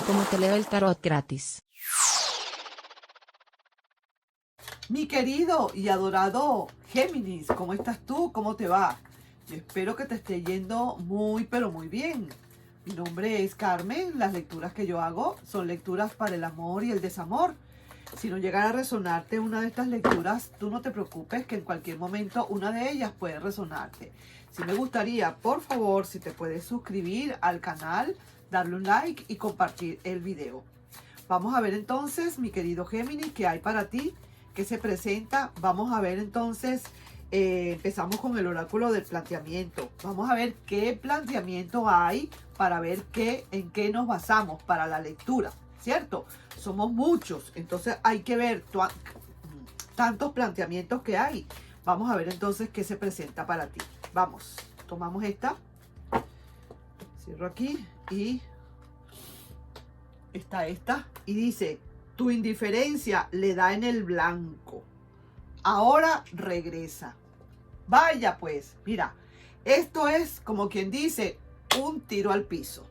cómo te leo el tarot gratis. Mi querido y adorado Géminis, ¿cómo estás tú? ¿Cómo te va? Yo espero que te esté yendo muy, pero muy bien. Mi nombre es Carmen. Las lecturas que yo hago son lecturas para el amor y el desamor. Si no llegara a resonarte una de estas lecturas, tú no te preocupes, que en cualquier momento una de ellas puede resonarte. Si me gustaría, por favor, si te puedes suscribir al canal, darle un like y compartir el video. Vamos a ver entonces, mi querido Géminis, qué hay para ti, qué se presenta. Vamos a ver entonces, empezamos con el oráculo del planteamiento. Vamos a ver qué planteamiento hay para ver en qué nos basamos para la lectura, ¿cierto? Somos muchos, entonces hay que ver tantos planteamientos que hay. Vamos a ver entonces qué se presenta para ti. Vamos, tomamos esta, cierro aquí y está esta. Y dice, tu indiferencia le da en el blanco. Ahora regresa. Vaya pues, mira, esto es como quien dice un tiro al piso.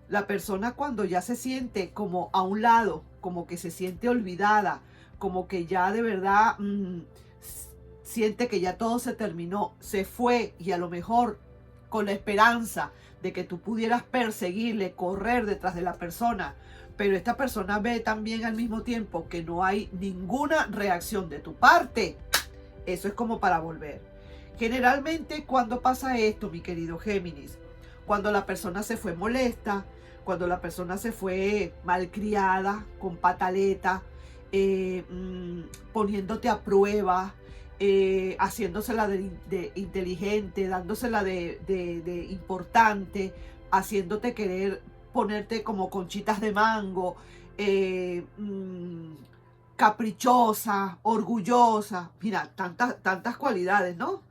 La persona cuando ya se siente como a un lado, como que se siente olvidada, como que ya de verdad siente que ya todo se terminó, se fue, y a lo mejor con la esperanza de que tú pudieras perseguirle, correr detrás de la persona, pero esta persona ve también al mismo tiempo que no hay ninguna reacción de tu parte. Eso es como para volver. Generalmente, cuando pasa esto, mi querido Géminis, cuando la persona se fue molesta, cuando la persona se fue malcriada, con pataleta, poniéndote a prueba, haciéndosela de inteligente, dándosela de importante, haciéndote querer ponerte como conchitas de mango, caprichosa, orgullosa. Mira, tantas cualidades, ¿no?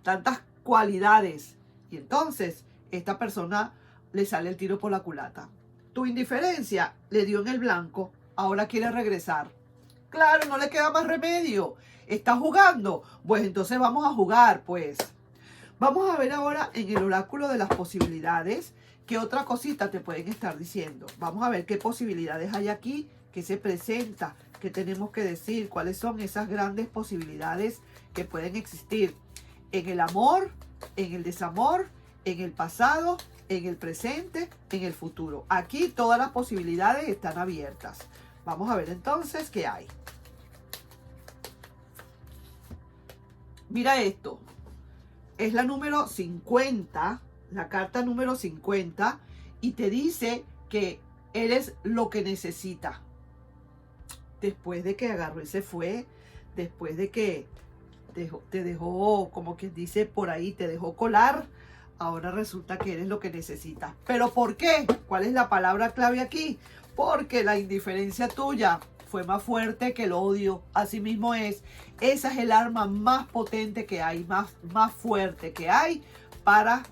Tantas cualidades. Y entonces esta persona le sale el tiro por la culata. Tu indiferencia le dio en el blanco, ahora quiere regresar. Claro, no le queda más remedio. ¿Está jugando? Pues entonces vamos a jugar, pues. Vamos a ver ahora en el oráculo de las posibilidades qué otra cosita te pueden estar diciendo. Vamos a ver qué posibilidades hay aquí, qué se presenta, qué tenemos que decir, cuáles son esas grandes posibilidades que pueden existir en el amor, en el desamor, en el pasado, en el presente, en el futuro. Aquí todas las posibilidades están abiertas. Vamos a ver entonces qué hay. Mira esto. Es la número 50, la carta número 50, y te dice que eres lo que necesita. Después de que agarró y se fue, después de que te dejó, como quien dice por ahí, te dejó colar, ahora resulta que eres lo que necesitas. ¿Pero por qué? ¿Cuál es la palabra clave aquí? Porque la indiferencia tuya fue más fuerte que el odio. Así mismo es. Esa es el arma más potente que hay, más fuerte que hay para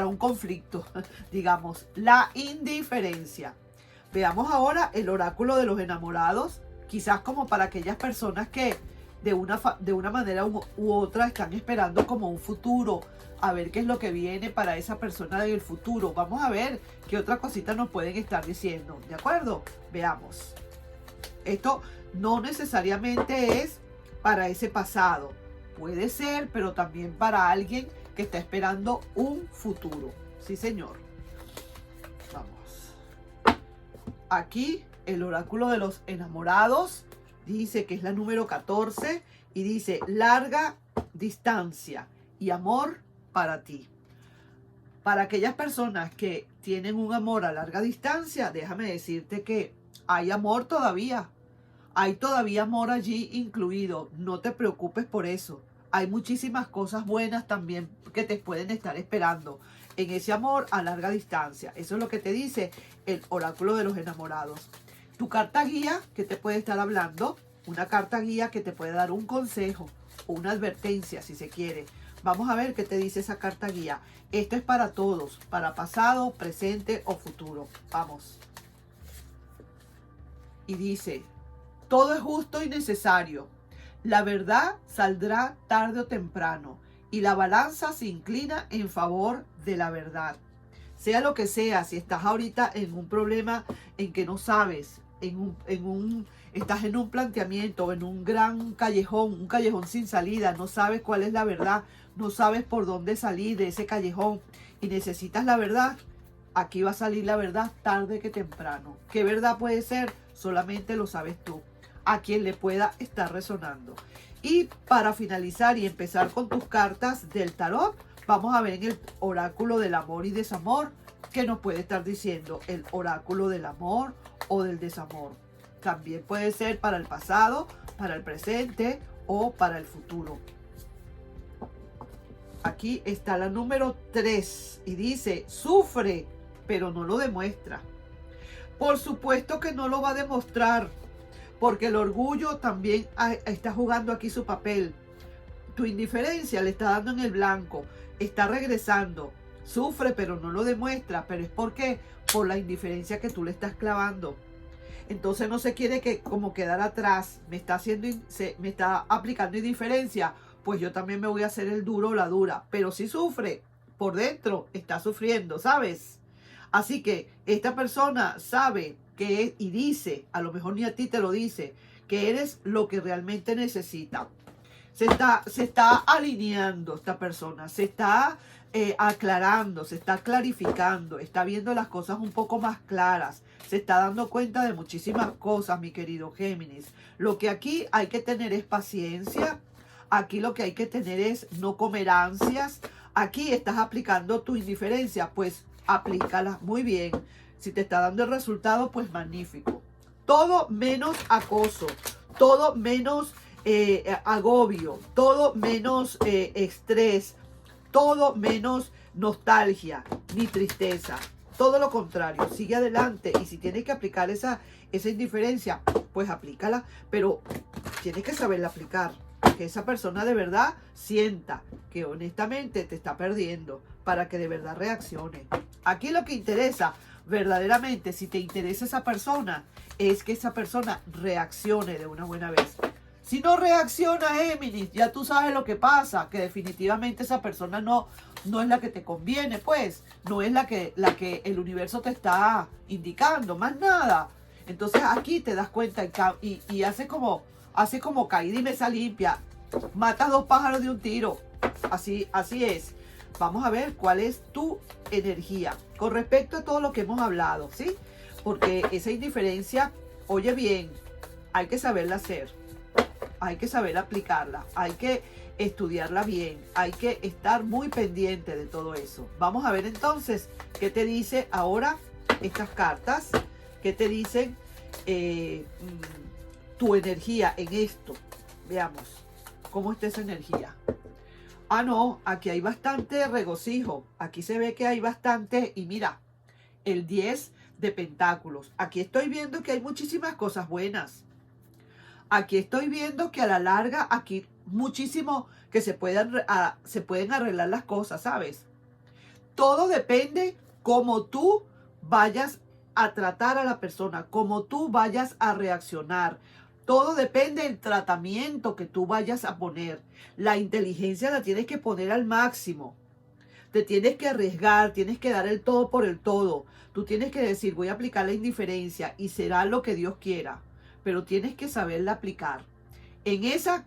un conflicto, digamos, la indiferencia. Veamos ahora el oráculo de los enamorados, quizás como para aquellas personas que de una manera u otra están esperando como un futuro, a ver qué es lo que viene para esa persona del futuro. Vamos a ver qué otra cosita nos pueden estar diciendo, ¿de acuerdo? Veamos. Esto no necesariamente es para ese pasado, puede ser, pero también para alguien que está esperando un futuro. Sí, señor. Vamos. Aquí el oráculo de los enamorados dice que es la número 14 y dice larga distancia y amor para ti. Para aquellas personas que tienen un amor a larga distancia, déjame decirte que hay amor todavía. Hay todavía amor allí incluido. No te preocupes por eso. Hay muchísimas cosas buenas también que te pueden estar esperando en ese amor a larga distancia. Eso es lo que te dice el oráculo de los enamorados. Tu carta guía que te puede estar hablando, una carta guía que te puede dar un consejo o una advertencia si se quiere. Vamos a ver qué te dice esa carta guía. Esto es para todos, para pasado, presente o futuro. Vamos. Y dice, todo es justo y necesario. La verdad saldrá tarde o temprano y la balanza se inclina en favor de la verdad. sea lo que sea, si estás ahorita en un problema en que no sabes, estás en un planteamiento, en un gran callejón, un callejón sin salida, no sabes cuál es la verdad, no sabes por dónde salir de ese callejón y necesitas la verdad, aquí va a salir la verdad tarde que temprano. ¿Qué verdad puede ser? Solamente lo sabes tú, a quien le pueda estar resonando. Y para finalizar y empezar con tus cartas del tarot, vamos a ver en el oráculo del amor y desamor qué nos puede estar diciendo el oráculo del amor o del desamor. También puede ser para el pasado, para el presente o para el futuro. Aquí está la número 3 y dice, sufre, pero no lo demuestra. Por supuesto que no lo va a demostrar, porque el orgullo también está jugando aquí su papel. Tu indiferencia le está dando en el blanco, está regresando. Sufre, pero no lo demuestra. Pero es porque por la indiferencia que tú le estás clavando. Entonces no se quiere como quedar atrás. Me está aplicando indiferencia. Pues yo también me voy a hacer el duro o la dura. Pero si sufre, por dentro está sufriendo, ¿sabes? Así que esta persona sabe que y dice, a lo mejor ni a ti te lo dice, que eres lo que realmente necesita. Se está alineando esta persona, se está aclarando, se está clarificando, está viendo las cosas un poco más claras, se está dando cuenta de muchísimas cosas, mi querido Géminis. Lo que aquí hay que tener es paciencia, aquí lo que hay que tener es no comer ansias. Aquí estás aplicando tu indiferencia, pues aplícala muy bien. Si te está dando el resultado, pues magnífico. Todo menos acoso, todo menos agobio, todo menos estrés, todo menos nostalgia ni tristeza. Todo lo contrario, sigue adelante. Y si tienes que aplicar esa indiferencia, pues aplícala, pero tienes que saberla aplicar. Que esa persona de verdad sienta que honestamente te está perdiendo para que de verdad reaccione. Aquí lo que interesa verdaderamente, si te interesa esa persona, es que esa persona reaccione de una buena vez. Si no reacciona, Géminis, ya tú sabes lo que pasa, que definitivamente esa persona no es la que te conviene, pues, no es la que el universo te está indicando, más nada. Entonces aquí te das cuenta y hace como caída y mesa limpia, matas dos pájaros de un tiro, así es. Vamos a ver cuál es tu energía con respecto a todo lo que hemos hablado, ¿sí? Porque esa indiferencia, oye bien, hay que saberla hacer. Hay que saber aplicarla, hay que estudiarla bien, hay que estar muy pendiente de todo eso. Vamos a ver entonces qué te dice ahora estas cartas, qué te dicen tu energía en esto. Veamos cómo está esa energía. Ah, no, aquí hay bastante regocijo, aquí se ve que hay bastante, y mira, el 10 de pentáculos. Aquí estoy viendo que hay muchísimas cosas buenas. Aquí estoy viendo que a la larga, aquí muchísimo que se pueden arreglar las cosas, ¿sabes? Todo depende cómo tú vayas a tratar a la persona, cómo tú vayas a reaccionar. Todo depende del tratamiento que tú vayas a poner. La inteligencia la tienes que poner al máximo. Te tienes que arriesgar, tienes que dar el todo por el todo. Tú tienes que decir, voy a aplicar la indiferencia y será lo que Dios quiera. Pero tienes que saberla aplicar. En esa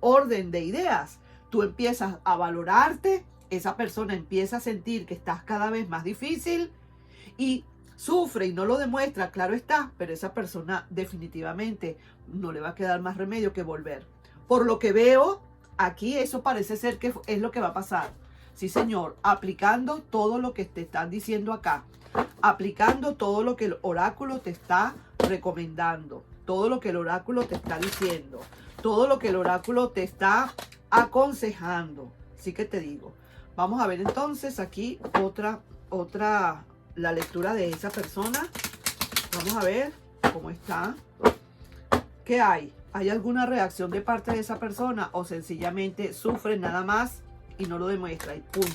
orden de ideas, tú empiezas a valorarte, esa persona empieza a sentir que estás cada vez más difícil y sufre y no lo demuestra, claro está, pero esa persona definitivamente no le va a quedar más remedio que volver. Por lo que veo, aquí eso parece ser que es lo que va a pasar. Sí, señor, aplicando todo lo que te están diciendo acá, aplicando todo lo que el oráculo te está recomendando, todo lo que el oráculo te está diciendo, todo lo que el oráculo te está aconsejando. Sí que te digo. Vamos a ver entonces aquí la lectura de esa persona. Vamos a ver cómo está. ¿Qué hay? ¿Hay alguna reacción de parte de esa persona o sencillamente sufre nada más y no lo demuestra y punto?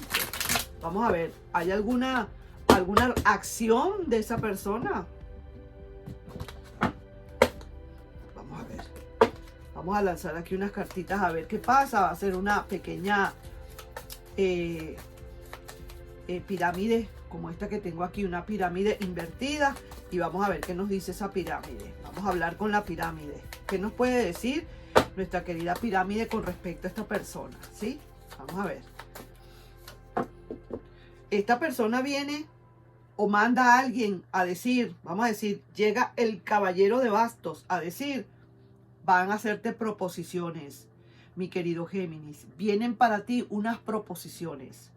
Vamos a ver, ¿hay alguna acción de esa persona? Vamos a ver. Vamos a lanzar aquí unas cartitas a ver qué pasa. Va a ser una pequeña pirámide como esta que tengo aquí, una pirámide invertida, y vamos a ver qué nos dice esa pirámide. Vamos a hablar con la pirámide. ¿Qué nos puede decir nuestra querida pirámide con respecto a esta persona? ¿Sí? Vamos a ver. Esta persona viene o manda a alguien a decir, vamos a decir, llega el caballero de bastos a decir, van a hacerte proposiciones, mi querido Géminis. Vienen para ti unas proposiciones.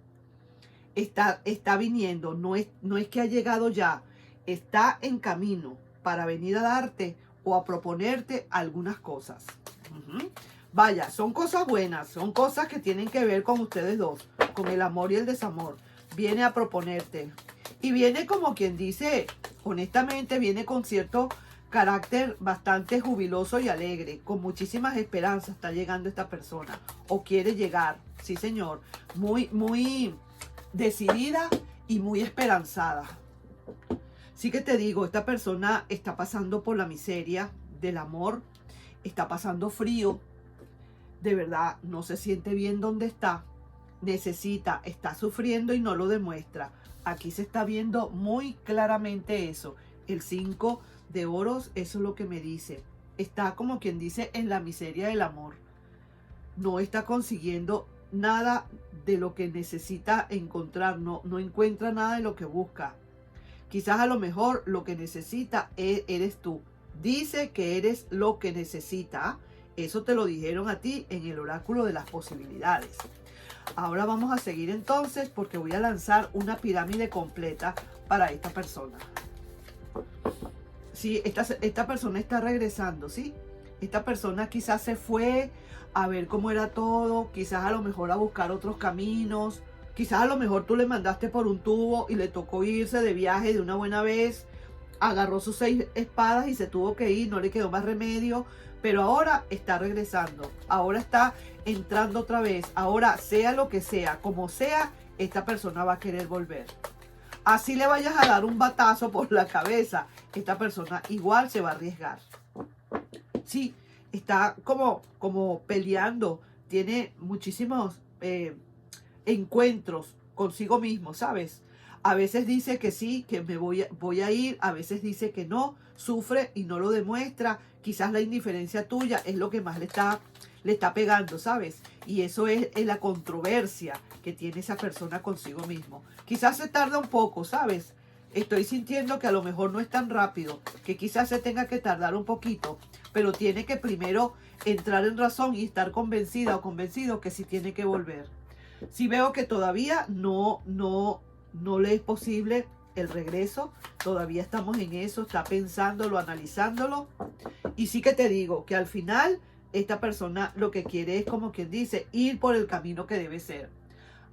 Está viniendo, no es que ha llegado ya, está en camino para venir a darte o a proponerte algunas cosas. Vaya, son cosas buenas, son cosas que tienen que ver con ustedes dos, con el amor y el desamor. Viene a proponerte y viene como quien dice, honestamente, viene con cierto carácter bastante jubiloso y alegre, con muchísimas esperanzas. Está llegando esta persona o quiere llegar, sí señor, muy decidida y muy esperanzada. Sí que te digo, esta persona está pasando por la miseria del amor, está pasando frío, de verdad no se siente bien donde está, está sufriendo y no lo demuestra. Aquí se está viendo muy claramente eso. El 5 de oros, eso es lo que me dice. Está como quien dice en la miseria del amor. No está consiguiendo nada de lo que necesita encontrar, no encuentra nada de lo que busca. Quizás a lo mejor lo que necesita eres tú. Dice que eres lo que necesita. Eso te lo dijeron a ti en el oráculo de las posibilidades. Ahora vamos a seguir entonces porque voy a lanzar una pirámide completa para esta persona. Sí, esta persona está regresando, ¿sí? Esta persona quizás se fue a ver cómo era todo, quizás a lo mejor a buscar otros caminos, quizás a lo mejor tú le mandaste por un tubo y le tocó irse de viaje de una buena vez, agarró sus 6 espadas y se tuvo que ir, no le quedó más remedio, pero ahora está regresando, ahora está entrando otra vez, ahora sea lo que sea, como sea, esta persona va a querer volver. Así le vayas a dar un batazo por la cabeza, esta persona igual se va a arriesgar. Sí, está como peleando, tiene muchísimos encuentros consigo mismo, ¿sabes? A veces dice que sí, que me voy a ir, a veces dice que no, sufre y no lo demuestra. Quizás la indiferencia tuya es lo que más le está pegando, ¿sabes? Y eso es la controversia que tiene esa persona consigo mismo. Quizás se tarda un poco, ¿sabes? Estoy sintiendo que a lo mejor no es tan rápido, que quizás se tenga que tardar un poquito, pero tiene que primero entrar en razón y estar convencida o convencido que sí tiene que volver. Si veo que todavía no le es posible el regreso, todavía estamos en eso, está pensándolo, analizándolo, y sí que te digo que al final esta persona lo que quiere es, como quien dice, ir por el camino que debe ser.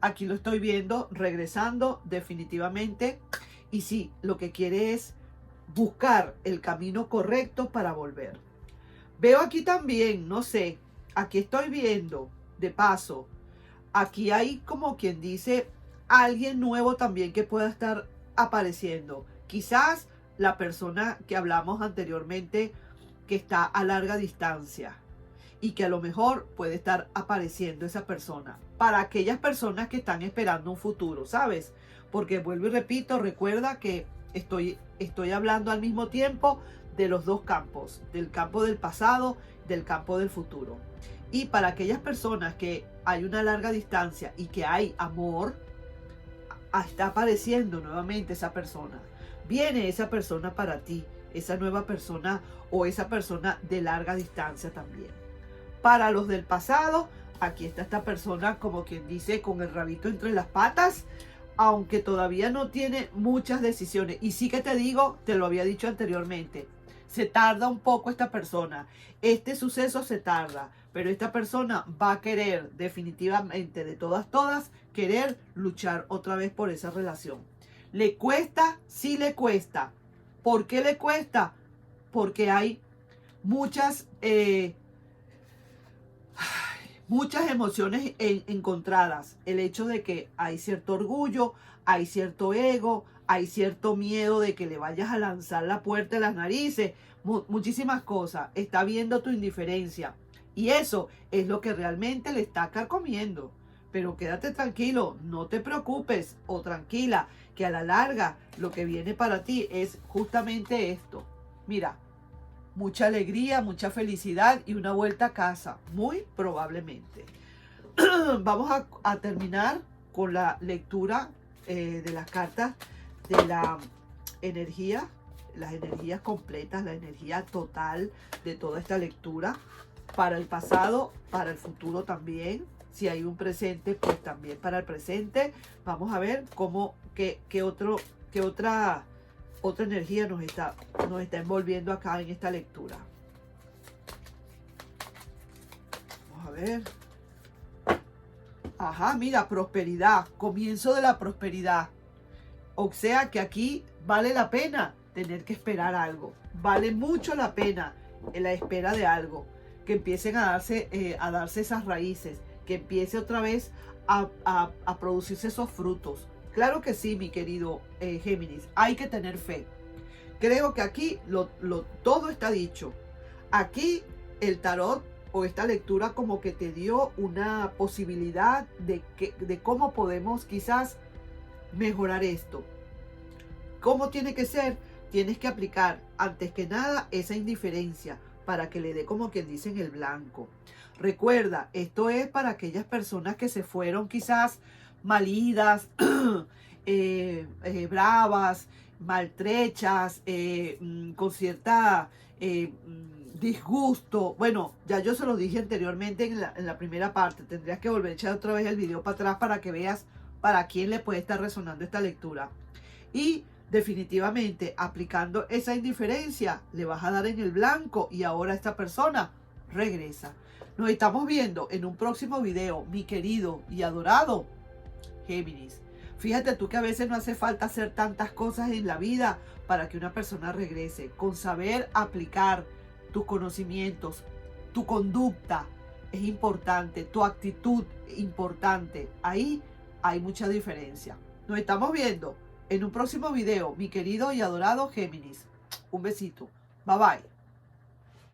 Aquí lo estoy viendo regresando definitivamente, y sí, lo que quiere es buscar el camino correcto para volver. Veo aquí también, no sé, aquí estoy viendo, de paso, aquí hay como quien dice alguien nuevo también que pueda estar apareciendo. Quizás la persona que hablamos anteriormente que está a larga distancia y que a lo mejor puede estar apareciendo esa persona. Para aquellas personas que están esperando un futuro, ¿sabes? Porque vuelvo y repito, recuerda que estoy hablando al mismo tiempo de los dos campos, del campo del pasado, del campo del futuro. Y para aquellas personas que hay una larga distancia y que hay amor, está apareciendo nuevamente esa persona. Viene esa persona para ti, esa nueva persona o esa persona de larga distancia también. Para los del pasado, aquí está esta persona como quien dice con el rabito entre las patas, aunque todavía no tiene muchas decisiones. Y sí que te digo, te lo había dicho anteriormente, se tarda un poco esta persona. Este suceso se tarda, pero esta persona va a querer definitivamente, de todas, querer luchar otra vez por esa relación. ¿Le cuesta? Sí le cuesta. ¿Por qué le cuesta? Porque hay muchas emociones encontradas. El hecho de que hay cierto orgullo, hay cierto ego, hay cierto miedo de que le vayas a lanzar la puerta de las narices, muchísimas cosas. Está viendo tu indiferencia y eso es lo que realmente le está carcomiendo. Pero quédate tranquilo, no te preocupes o tranquila, que a la larga lo que viene para ti es justamente esto. Mira, mucha alegría, mucha felicidad y una vuelta a casa, muy probablemente. Vamos a terminar con la lectura de las cartas de la energía, las energías completas, la energía total de toda esta lectura, para el pasado, para el futuro también. Si hay un presente, pues también para el presente. Vamos a ver qué otra energía nos está envolviendo acá en esta lectura. Vamos a ver. Ajá, mira, prosperidad, comienzo de la prosperidad. O sea que aquí vale la pena tener que esperar algo. Vale mucho la pena en la espera de algo. Que empiecen a darse esas raíces. Que empiece otra vez a producirse esos frutos. Claro que sí, mi querido Géminis. Hay que tener fe. Creo que aquí todo está dicho. Aquí el tarot o esta lectura como que te dio una posibilidad de cómo podemos quizás mejorar esto. ¿Cómo tiene que ser? Tienes que aplicar antes que nada esa indiferencia para que le dé, como quien dice, en el blanco. Recuerda, esto es para aquellas personas que se fueron quizás malidas, bravas, maltrechas, con cierta disgusto. Bueno, ya yo se lo dije anteriormente en la primera parte. Tendrías que volver a echar otra vez el video para atrás para que veas para quién le puede estar resonando esta lectura. Y definitivamente aplicando esa indiferencia le vas a dar en el blanco y ahora esta persona regresa. Nos estamos viendo en un próximo video, mi querido y adorado Géminis. Fíjate tú que a veces no hace falta hacer tantas cosas en la vida para que una persona regrese. Con saber aplicar tus conocimientos, tu conducta es importante, tu actitud importante. Ahí hay mucha diferencia. Nos estamos viendo en un próximo video, mi querido y adorado Géminis. Un besito. Bye bye.